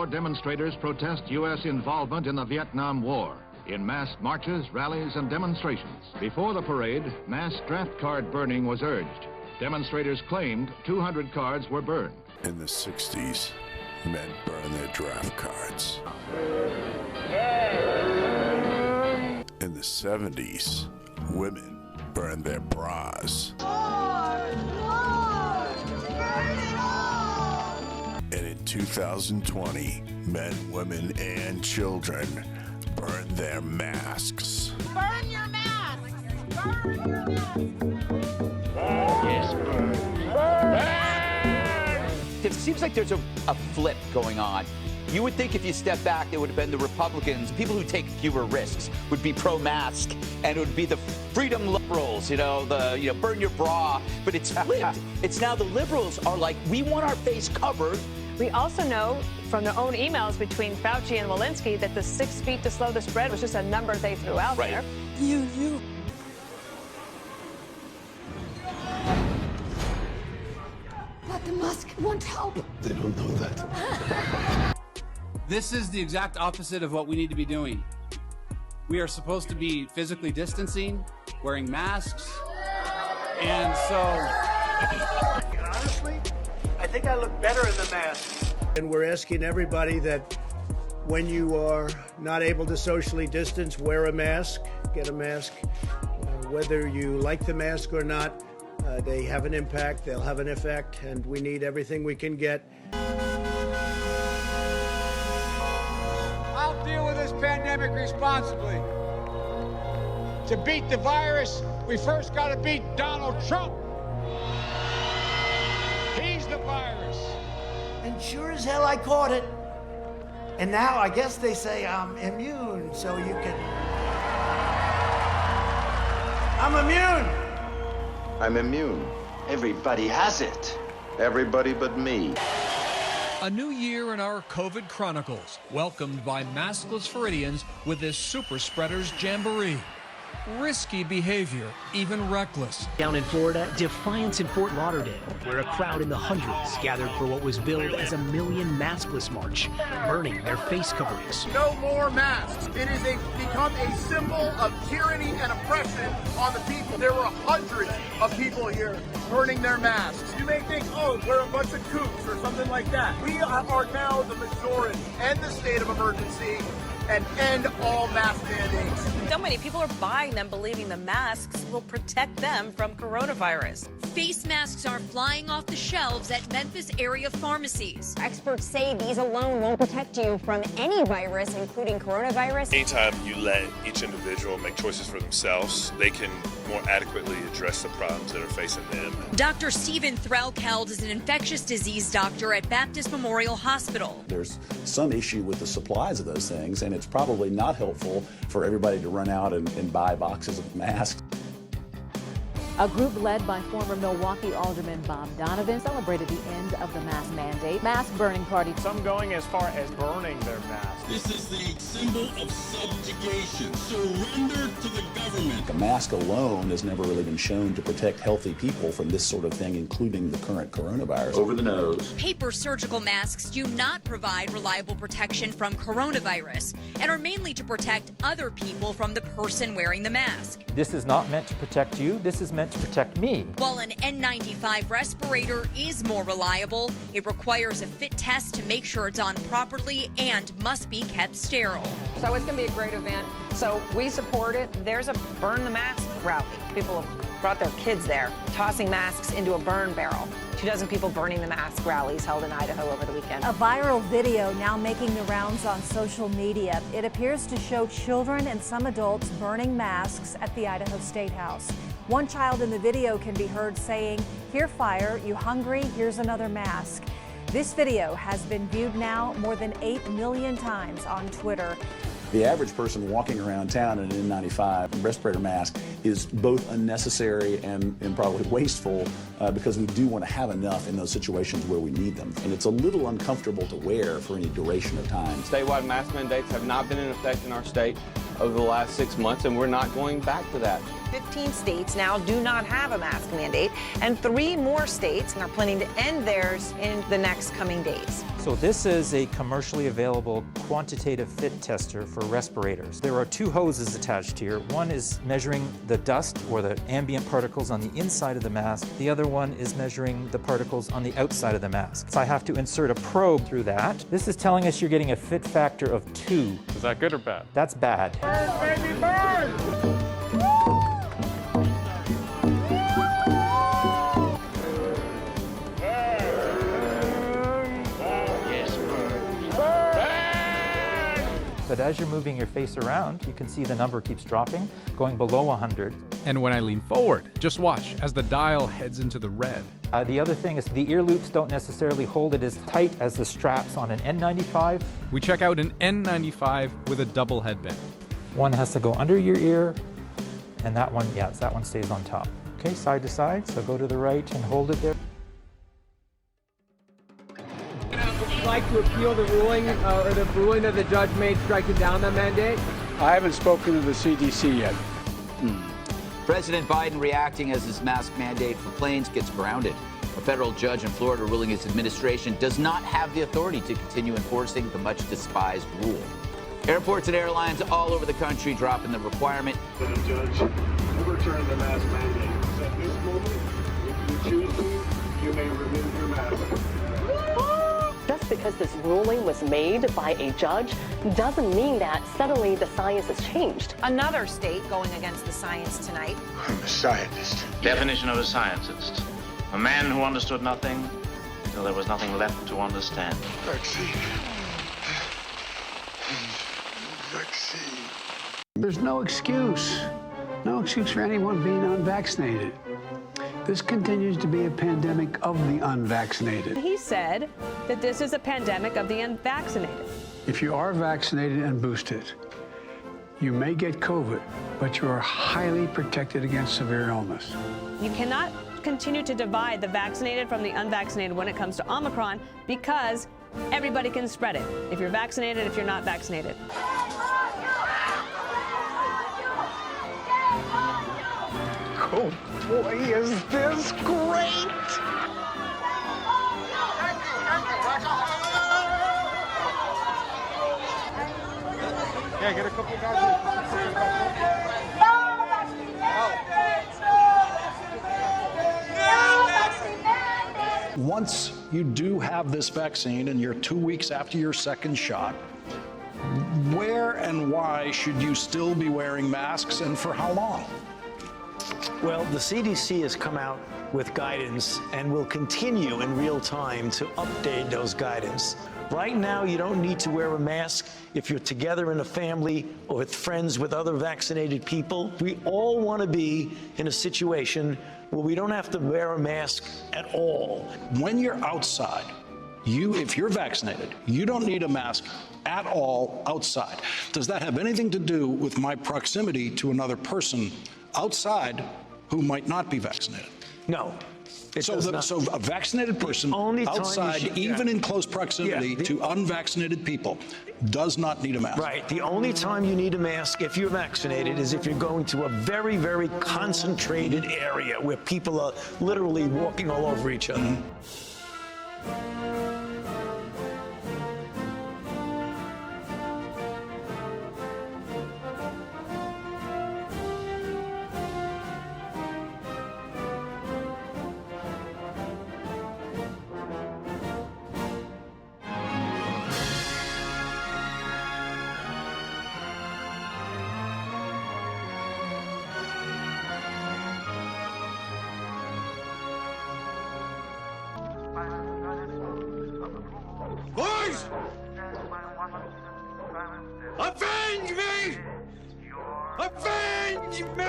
demonstrators protest U.S. involvement in the Vietnam War in mass marches, rallies, and demonstrations. Before the parade, mass draft card burning was urged. Demonstrators claimed 200 cards were burned. In the 60s, men burned their draft cards. In the 70s, women burned their bras. And in 2020, men, women, and children burn their masks. Burn your mask! Burn your mask! Yes, burn. Burn! It seems like there's a flip going on. You would think if you step back, it would have been the Republicans, people who take fewer risks, would be pro-mask, and it would be the freedom liberals, burn your bra. But it's flipped. It's now the liberals are like, we want our face covered. We also know from their own emails between Fauci and Walensky that the 6 feet to slow the spread was just a number they threw out there. You. But the mask won't help. They don't know that. This is the exact opposite of what we need to be doing. We are supposed to be physically distancing, wearing masks, and so... Honestly, I think I look better in the mask. And we're asking everybody that when you are not able to socially distance, wear a mask, get a mask. Whether you like the mask or not, they have an impact, they'll have an effect, and we need everything we can get. I'll deal with this pandemic responsibly. To beat the virus, we first got to beat Donald Trump. He's the virus. And sure as hell I caught it. And now I guess they say I'm immune, so you can... I'm immune! I'm immune. Everybody has it. Everybody but me. A new year in our COVID Chronicles, welcomed by maskless Floridians with this super spreaders jamboree. Risky behavior, even reckless. Down in Florida, defiance in Fort Lauderdale, where a crowd in the hundreds gathered for what was billed as a million maskless march, burning their face coverings. No more masks. It has become a symbol of tyranny and oppression on the people. There were hundreds of people here burning their masks. You may think, oh, we're a bunch of kooks or something like that. We are now the majority. End the state of emergency and end all mask mandates. So many people are buying them, believing the masks will protect them from coronavirus. Face masks are flying off the shelves at Memphis area pharmacies. Experts say these alone won't protect you from any virus, including coronavirus. Anytime you let each individual make choices for themselves, they can more adequately address the problems that are facing them. Dr. Stephen Threlkeld is an infectious disease doctor at Baptist Memorial Hospital. There's some issue with the supplies of those things, and it's probably not helpful for everybody to run out and buy boxes of masks. A group led by former Milwaukee Alderman Bob Donovan celebrated the end of the mask mandate. Mask burning party. Some going as far as burning their masks. This is the symbol of subjugation. Surrender to the government. A mask alone has never really been shown to protect healthy people from this sort of thing, including the current coronavirus. Over the nose. Paper surgical masks do not provide reliable protection from coronavirus and are mainly to protect other people from the person wearing the mask. This is not meant to protect you. This is meant to protect me. While an N95 respirator is more reliable, it requires a fit test to make sure it's on properly and must be kept sterile. So it's going to be a great event. So we support it. There's a burn the mask rally. People have brought their kids there, tossing masks into a burn barrel. 2 dozen people burning the mask rallies held in Idaho over the weekend. A viral video now making the rounds on social media. It appears to show children and some adults burning masks at the Idaho State House. One child in the video can be heard saying, "Here, fire, you hungry? Here's another mask." This video has been viewed now more than 8 million times on Twitter. The average person walking around town in an N95 respirator mask is both unnecessary and probably wasteful because we do want to have enough in those situations where we need them. And it's a little uncomfortable to wear for any duration of time. Statewide mask mandates have not been in effect in our state over the last 6 months, and we're not going back to that. 15 states now do not have a mask mandate, and 3 more states are planning to end theirs in the next coming days. So this is a commercially available quantitative fit tester for respirators. There are 2 hoses attached here. One is measuring the dust or the ambient particles on the inside of the mask. The other one is measuring the particles on the outside of the mask. So I have to insert a probe through that. This is telling us you're getting a fit factor of 2. Is that good or bad? That's bad. Burn, baby, burn! But as you're moving your face around, you can see the number keeps dropping, going below 100. And when I lean forward, just watch as the dial heads into the red. The other thing is the ear loops don't necessarily hold it as tight as the straps on an N95. We check out an N95 with a double headband. One has to go under your ear, and that one, yes, that one stays on top. Okay, side to side, so go to the right and hold it there. Would you like to appeal the ruling or the ruling that the judge made striking down the mandate? I haven't spoken to the CDC yet. President Biden reacting as his mask mandate for planes gets grounded. A federal judge in Florida ruling his administration does not have the authority to continue enforcing the much despised rule. Airports and airlines all over the country dropping the requirement. The judge overturned the mask mandate. At this moment, if you choose to, you may remove your mask. Just because this ruling was made by a judge doesn't mean that suddenly the science has changed. Another state going against the science tonight. I'm a scientist. Definition of a scientist. A man who understood nothing until there was nothing left to understand. Vaccine. Vaccine. There's no excuse. No excuse for anyone being unvaccinated. This continues to be a pandemic of the unvaccinated. He said that this is a pandemic of the unvaccinated. If you are vaccinated and boosted, you may get COVID, but you are highly protected against severe illness. You cannot continue to divide the vaccinated from the unvaccinated when it comes to Omicron because everybody can spread it. If you're vaccinated, if you're not vaccinated. Oh boy, is this great! Yeah, get a couple of guys. Once you do have this vaccine and you're 2 weeks after your second shot, where and why should you still be wearing masks and for how long? Well, the CDC has come out with guidance and will continue in real time to update those guidance. Right now, you don't need to wear a mask if you're together in a family or with friends with other vaccinated people. We all want to be in a situation where we don't have to wear a mask at all. When you're outside, if you're vaccinated, you don't need a mask at all outside. Does that have anything to do with my proximity to another person outside who might not be vaccinated? No. So a vaccinated person outside, even in close proximity to unvaccinated people, does not need a mask. Right. The only time you need a mask if you're vaccinated is if you're going to a very, very concentrated area where people are literally walking all over each other. Boys! Avenge me! Avenge me!